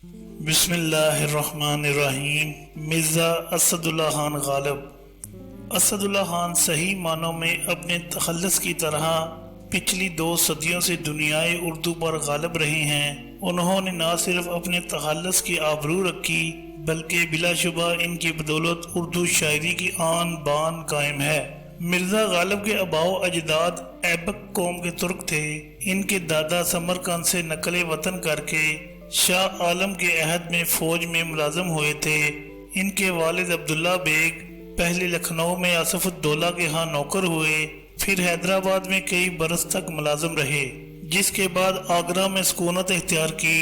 بسم اللہ الرحمن الرحیم۔ مرزا اسد اللہ خان غالب۔ اسد اللہ خان صحیح معنوں میں اپنے تخلص کی طرح پچھلی 2 صدیوں سے دنیائے اردو پر غالب رہے ہیں۔ انہوں نے نہ صرف اپنے تخلص کی آبرو رکھی بلکہ بلا شبہ ان کی بدولت اردو شاعری کی آن بان قائم ہے۔ مرزا غالب کے آباء و اجداد ایبک قوم کے ترک تھے۔ ان کے دادا سمرقند سے نقل وطن کر کے شاہ عالم کے عہد میں فوج میں ملازم ہوئے تھے۔ ان کے والد عبداللہ بیگ پہلے لکھنؤ میں آصف الدولہ کے ہاں نوکر ہوئے، پھر حیدرآباد میں کئی برس تک ملازم رہے، جس کے بعد آگرہ میں سکونت اختیار کی۔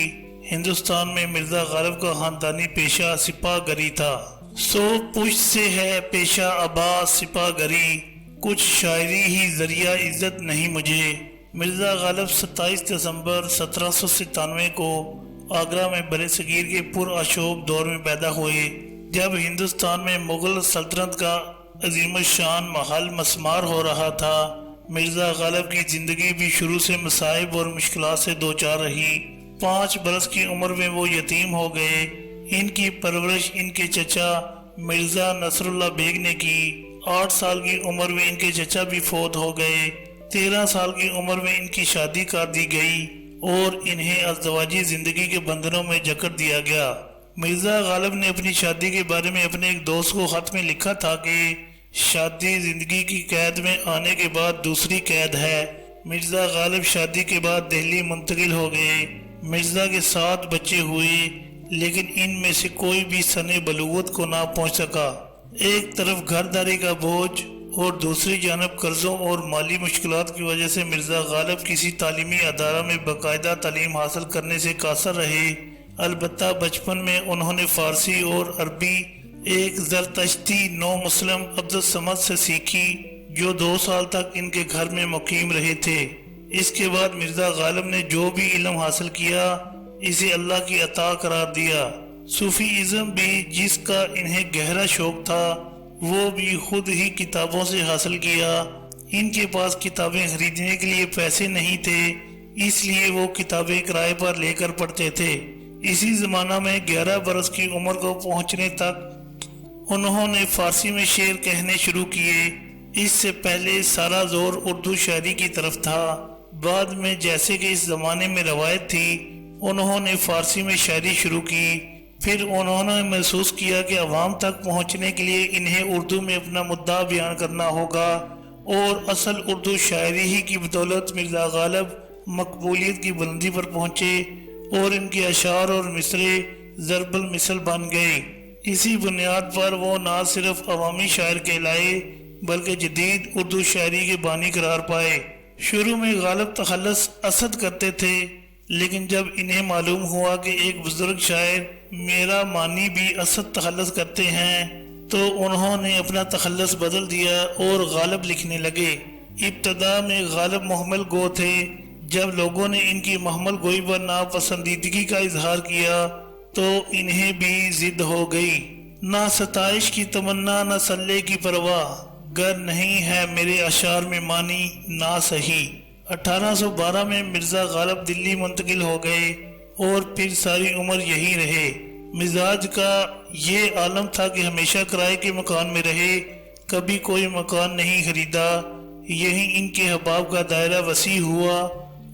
ہندوستان میں مرزا غالب کا خاندانی پیشہ سپاہ گری تھا۔ سو پشت سے ہے پیشہ عباس سپاہ گری، کچھ شاعری ہی ذریعہ عزت نہیں مجھے۔ مرزا غالب 27 دسمبر 1797 کو آگرہ میں برصغیر کے پرآشوب دور میں پیدا ہوئے، جب ہندوستان میں مغل سلطنت کا عظیم الشان محل مسمار ہو رہا تھا۔ مرزا غالب کی زندگی بھی شروع سے مصائب اور مشکلات سے دوچار رہی۔ 5 برس کی عمر میں وہ یتیم ہو گئے۔ ان کی پرورش ان کے چچا مرزا نصر اللہ بیگ نے کی۔ 8 سال کی عمر میں ان کے چچا بھی فوت ہو گئے۔ 13 سال کی عمر میں ان کی شادی کر دی گئی اور انہیں ازدواجی زندگی کے بندھنوں میں جکڑ دیا گیا۔ مرزا غالب نے اپنی شادی کے بارے میں اپنے ایک دوست کو خط میں لکھا تھا کہ شادی زندگی کی قید میں آنے کے بعد دوسری قید ہے۔ مرزا غالب شادی کے بعد دہلی منتقل ہو گئے۔ مرزا کے 7 بچے ہوئے، لیکن ان میں سے کوئی بھی سن بلوغت کو نہ پہنچ سکا۔ ایک طرف گھرداری کا بوجھ اور دوسری جانب قرضوں اور مالی مشکلات کی وجہ سے مرزا غالب کسی تعلیمی ادارہ میں باقاعدہ تعلیم حاصل کرنے سے قاصر رہے۔ البتہ بچپن میں انہوں نے فارسی اور عربی ایک زرتشتی نو مسلم عبدالصمد سے سیکھی، جو 2 سال تک ان کے گھر میں مقیم رہے تھے۔ اس کے بعد مرزا غالب نے جو بھی علم حاصل کیا اسے اللہ کی عطا قرار دیا۔ صوفی ازم بھی، جس کا انہیں گہرا شوق تھا، وہ بھی خود ہی کتابوں سے حاصل کیا۔ ان کے پاس کتابیں خریدنے کے لیے پیسے نہیں تھے، اس لیے وہ کتابیں کرائے پر لے کر پڑھتے تھے۔ اسی زمانہ میں 11 برس کی عمر کو پہنچنے تک انہوں نے فارسی میں شعر کہنے شروع کیے۔ اس سے پہلے سارا زور اردو شاعری کی طرف تھا۔ بعد میں جیسے کہ اس زمانے میں روایت تھی، انہوں نے فارسی میں شاعری شروع کی۔ پھر انہوں نے محسوس کیا کہ عوام تک پہنچنے کے لیے انہیں اردو میں اپنا مدعا بیان کرنا ہوگا، اور اصل اردو شاعری ہی کی بدولت مرزا غالب مقبولیت کی بلندی پر پہنچے اور ان کے اشعار اور مصرے ضرب المثل بن گئے۔ اسی بنیاد پر وہ نہ صرف عوامی شاعر کہلائے بلکہ جدید اردو شاعری کے بانی قرار پائے۔ شروع میں غالب تخلص اسد کرتے تھے، لیکن جب انہیں معلوم ہوا کہ ایک بزرگ شاعر میرا مانی بھی اسد تخلص کرتے ہیں، تو انہوں نے اپنا تخلص بدل دیا اور غالب لکھنے لگے۔ ابتدا میں غالب محمل گو تھے۔ جب لوگوں نے ان کی محمل گوئی پر ناپسندیدگی کا اظہار کیا تو انہیں بھی ضد ہو گئی۔ نہ ستائش کی تمنا نہ صلے کی پرواہ، گر نہیں ہے میرے اشعار میں مانی نہ صحیح۔ 1812 میں مرزا غالب دلی منتقل ہو گئے اور پھر ساری عمر یہی رہے۔ مزاج کا یہ عالم تھا کہ ہمیشہ کرائے کے مکان میں رہے، کبھی کوئی مکان نہیں خریدا۔ یہی ان کے احباب کا دائرہ وسیع ہوا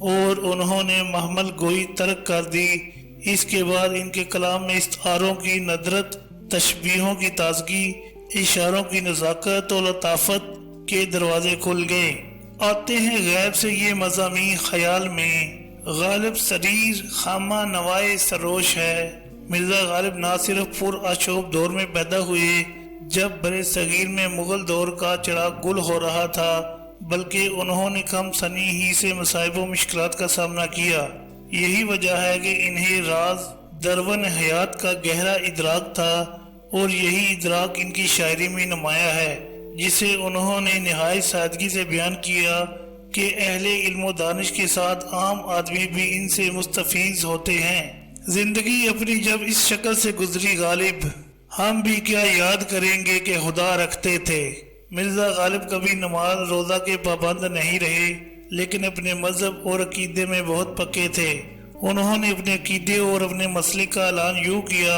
اور انہوں نے محمل گوئی ترک کر دی۔ اس کے بعد ان کے کلام میں استعاروں کی ندرت، تشبیہوں کی تازگی، اشاروں کی نزاکت اور لطافت کے دروازے کھل گئے۔ آتے ہیں غیب سے یہ مضامین خیال میں، غالب سریر خامہ نوائے سروش ہے۔ مرزا غالب نہ صرف پرآشوب دور میں پیدا ہوئے جب برصغیر میں مغل دور کا چراغ گل ہو رہا تھا، بلکہ انہوں نے کم سنی ہی سے مصائب و مشکلات کا سامنا کیا۔ یہی وجہ ہے کہ انہیں راز درون حیات کا گہرا ادراک تھا، اور یہی ادراک ان کی شاعری میں نمایاں ہے، جسے انہوں نے نہایت سادگی سے بیان کیا کہ اہل علم و دانش کے ساتھ عام آدمی بھی ان سے مستفیض ہوتے ہیں۔ زندگی اپنی جب اس شکل سے گزری غالب، ہم بھی کیا یاد کریں گے کہ خدا رکھتے تھے۔ مرزا غالب کبھی نماز روزہ کے پابند نہیں رہے، لیکن اپنے مذہب اور عقیدے میں بہت پکے تھے۔ انہوں نے اپنے عقیدے اور اپنے مسلک کا اعلان یوں کیا: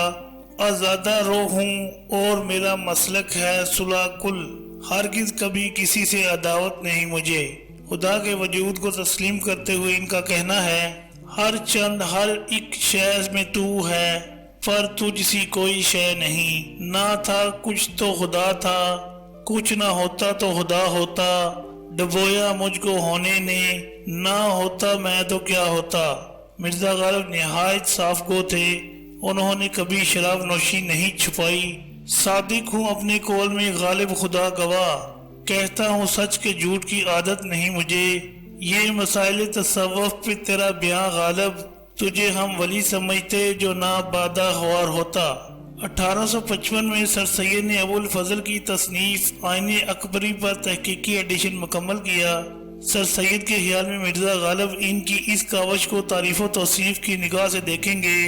آزادہ روح ہوں اور میرا مسلک ہے صلح کل، ہرگز کبھی کسی سے عداوت نہیں مجھے۔ خدا کے وجود کو تسلیم کرتے ہوئے ان کا کہنا ہے: ہر چند ہر ایک شے میں تو ہے، پر تجھ سی کوئی شے نہیں۔ نہ تھا کچھ تو خدا تھا، کچھ نہ ہوتا تو خدا ہوتا، ڈبویا مجھ کو ہونے نے، نہ ہوتا میں تو کیا ہوتا۔ مرزا غالب نہایت صاف گو تھے، انہوں نے کبھی شراب نوشی نہیں چھپائی۔ صادق ہوں اپنے قول میں غالب خدا گواہ، کہتا ہوں سچ کے جھوٹ کی عادت نہیں مجھے۔ یہ مسائل تصوف پہ تیرا بیاں غالب، تجھے ہم ولی سمجھتے جو نہ بادہ خوار ہوتا۔ 1855 میں سر سید نے ابو الفضل کی تصنیف آئین اکبری پر تحقیقی ایڈیشن مکمل کیا۔ سر سید کے خیال میں مرزا غالب ان کی اس کاوش کو تعریف و توصیف کی نگاہ سے دیکھیں گے،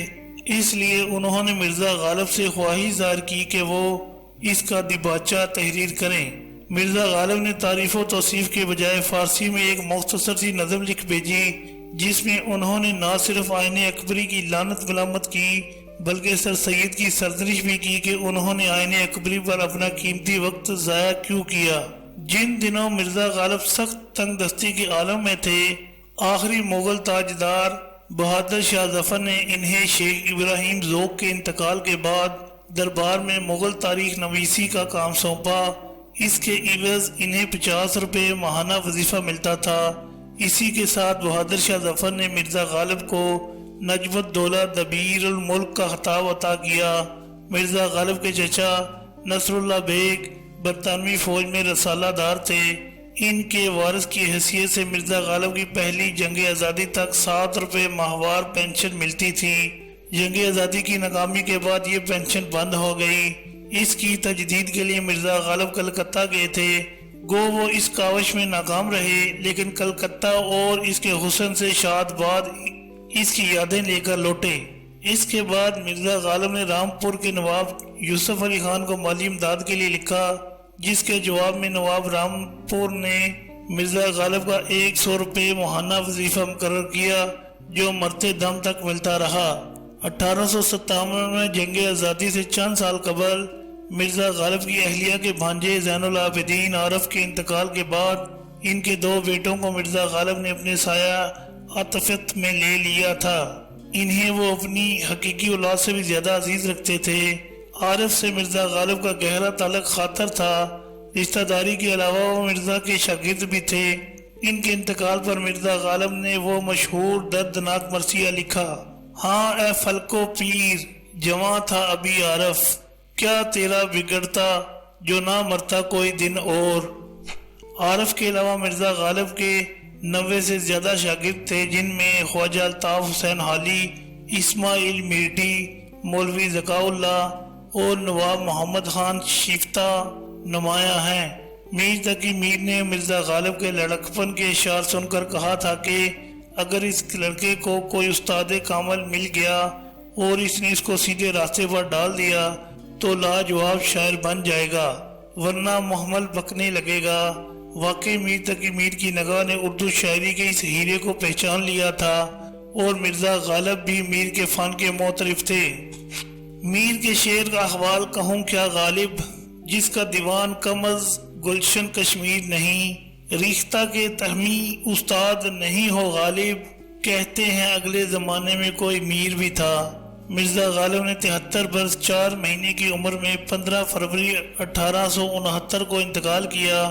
اس لیے انہوں نے مرزا غالب سے خواہش ظاہر کی کہ وہ اس کا دیباچہ تحریر کریں۔ مرزا غالب نے تعریف و توصیف کے بجائے فارسی میں ایک مختصر سی نظم لکھ بھیجی، جس میں انہوں نے نہ صرف آئین اکبری کی لعنت ملامت کی بلکہ سر سید کی سرزنش بھی کی کہ انہوں نے آئین اکبری پر اپنا قیمتی وقت ضائع کیوں کیا۔ جن دنوں مرزا غالب سخت تنگ دستی کے عالم میں تھے، آخری مغل تاجدار بہادر شاہ ظفر نے انہیں شیخ ابراہیم ذوق کے انتقال کے بعد دربار میں مغل تاریخ نویسی کا کام سونپا۔ اس کے عوض انہیں 50 روپے ماہانہ وظیفہ ملتا تھا۔ اسی کے ساتھ بہادر شاہ ظفر نے مرزا غالب کو نجم الدولہ دبیر الملک کا خطاب عطا کیا۔ مرزا غالب کے چچا نصر اللہ بیگ برطانوی فوج میں رسالہ دار تھے۔ ان کے وارث کی حیثیت سے مرزا غالب کی پہلی جنگ آزادی تک 7 روپے ماہوار پینشن ملتی تھی۔ جنگ آزادی کی ناکامی کے بعد یہ پینشن بند ہو گئی۔ اس کی تجدید کے لیے مرزا غالب کلکتہ گئے تھے، گو وہ اس کاوش میں ناکام رہے، لیکن کلکتہ اور اس کے حسن سے شاد باد اس کی یادیں لے کر لوٹے۔ اس کے بعد مرزا غالب نے رامپور کے نواب یوسف علی خان کو مالی امداد کے لیے لکھا، جس کے جواب میں نواب رامپور نے مرزا غالب کا 100 روپے ماہانہ وظیفہ مقرر کیا، جو مرتے دم تک ملتا رہا۔ 1857 میں جنگ آزادی سے چند سال قبل مرزا غالب کی اہلیہ کے بھانجے زین العابدین عارف کے انتقال کے بعد ان کے 2 بیٹوں کو مرزا غالب نے اپنے سایہ عاطفت میں لے لیا تھا۔ انہیں وہ اپنی حقیقی اولاد سے بھی زیادہ عزیز رکھتے تھے۔ عارف سے مرزا غالب کا گہرا تعلق خاطر تھا، رشتہ داری کے علاوہ وہ مرزا کے شاگرد بھی تھے۔ ان کے انتقال پر مرزا غالب نے وہ مشہور دردناک مرثیہ لکھا: ہاں اے فلکو پیر، جواں تھا ابھی عارف، کیا تیرا بگڑتا جو نہ مرتا کوئی دن اور۔ عارف کے علاوہ مرزا غالب کے 90 سے زیادہ شاگرد تھے، جن میں خواجہ الطاف حسین حالی، اسماعیل میرٹی، مولوی ذکاء اللہ اور نواب محمد خان شیفتہ نمایاں ہیں۔ میر تقی میر نے مرزا غالب کے لڑکپن کے اشعار سن کر کہا تھا کہ اگر اس لڑکے کو کوئی استاد کامل مل گیا اور اس نے اس کو سیدھے راستے پر ڈال دیا تو لاجواب شاعر بن جائے گا، ورنہ محمل بکنے لگے گا۔ واقعی میر تقی میر کی نگاہ نے اردو شاعری کے اس ہیرے کو پہچان لیا تھا، اور مرزا غالب بھی میر کے فن کے معترف تھے۔ میر کے شعر کا احوال کہوں کیا غالب، جس کا دیوان کم از گلشن کشمیر نہیں، ریختہ کے تہمی استاد نہیں ہو غالب، کہتے ہیں اگلے زمانے میں کوئی میر بھی تھا۔ مرزا غالب نے 73 برس 4 مہینے کی عمر میں 15 فروری 1869 کو انتقال کیا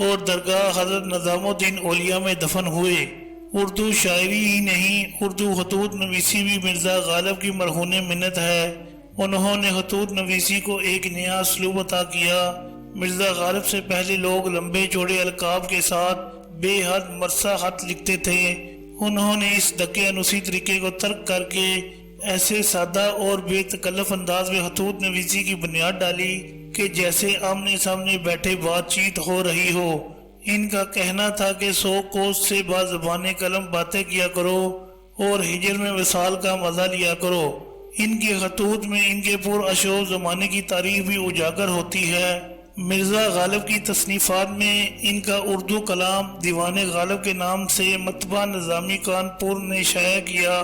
اور درگاہ حضرت نظام الدین اولیاء میں دفن ہوئے۔ اردو شاعری ہی نہیں، اردو خطوط نویسی بھی مرزا غالب کی مرہون منت ہے۔ انہوں نے خطوط نویسی کو ایک نیا اسلوب عطا کیا۔ مرزا غالب سے پہلے لوگ لمبے چوڑے القاب کے ساتھ بے حد مرثا خط لکھتے تھے۔ انہوں نے اس دکے انوسی طریقے کو ترک کر کے ایسے سادہ اور بے تکلف انداز میں خطوط نویسی کی بنیاد ڈالی کہ جیسے آمنے سامنے بیٹھے بات چیت ہو رہی ہو۔ ان کا کہنا تھا کہ 100 کوس سے با زبان قلم باتیں کیا کرو اور ہجر میں وصال کا مزہ لیا کرو۔ ان کے خطوط میں ان کے پر اشوب زمانے کی تاریخ بھی اجاگر ہوتی ہے۔ مرزا غالب کی تصنیفات میں ان کا اردو کلام دیوان غالب کے نام سے مطبع نظامی کانپور نے شائع کیا۔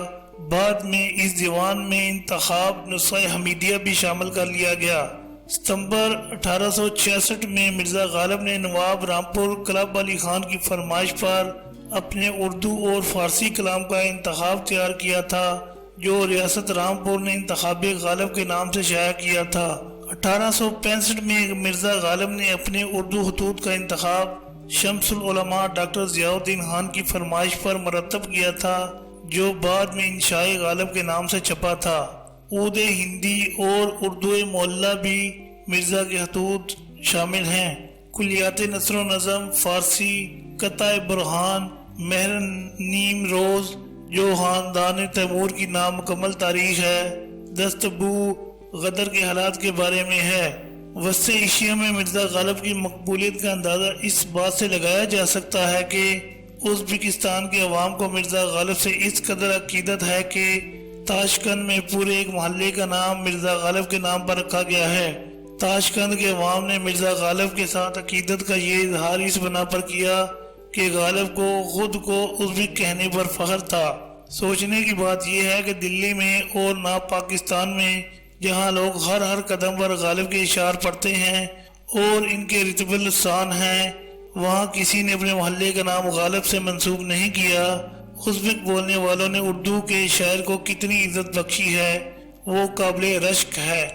بعد میں اس دیوان میں انتخاب نسخہ حمیدیہ بھی شامل کر لیا گیا۔ ستمبر 1866 میں مرزا غالب نے نواب رامپور کلب علی خان کی فرمائش پر اپنے اردو اور فارسی کلام کا انتخاب تیار کیا تھا، جو ریاست رامپور نے انتخاب غالب کے نام سے شائع کیا تھا۔ 1865 میں مرزا غالب نے اپنے اردو خطوط کا انتخاب شمس العلماء ڈاکٹر ضیاء الدین خان کی فرمائش پر مرتب کیا تھا، جو بعد میں انشاء غالب کے نام سے چھپا تھا۔ عود ہندی اور اردو معلیٰ بھی مرزا کے خطوط شامل ہیں۔ کلیات نثر و نظم فارسی، قطع برہان، مہر نیم روز جو خاندان تیمور کی نامکمل تاریخ ہے، دست بو غدر کے حالات کے بارے میں ہے۔ وسطی ایشیا میں مرزا غالب کی مقبولیت کا اندازہ اس بات سے لگایا جا سکتا ہے کہ ازبکستان کے عوام کو مرزا غالب سے اس قدر عقیدت ہے کہ تاشقند میں پورے ایک محلے کا نام مرزا غالب کے نام پر رکھا گیا ہے۔ تاشقند کے عوام نے مرزا غالب کے ساتھ عقیدت کا یہ اظہار اس بنا پر کیا کہ غالب کو خود کو ازبک کہنے پر فخر تھا۔ سوچنے کی بات یہ ہے کہ دلی میں اور نہ پاکستان میں جہاں لوگ ہر قدم پر غالب کے اشعار پڑھتے ہیں اور ان کے رتبہ السان ہیں، وہاں کسی نے اپنے محلے کا نام غالب سے منسوب نہیں کیا۔ ازبک بولنے والوں نے اردو کے شاعر کو کتنی عزت بخشی ہے، وہ قابل رشک ہے۔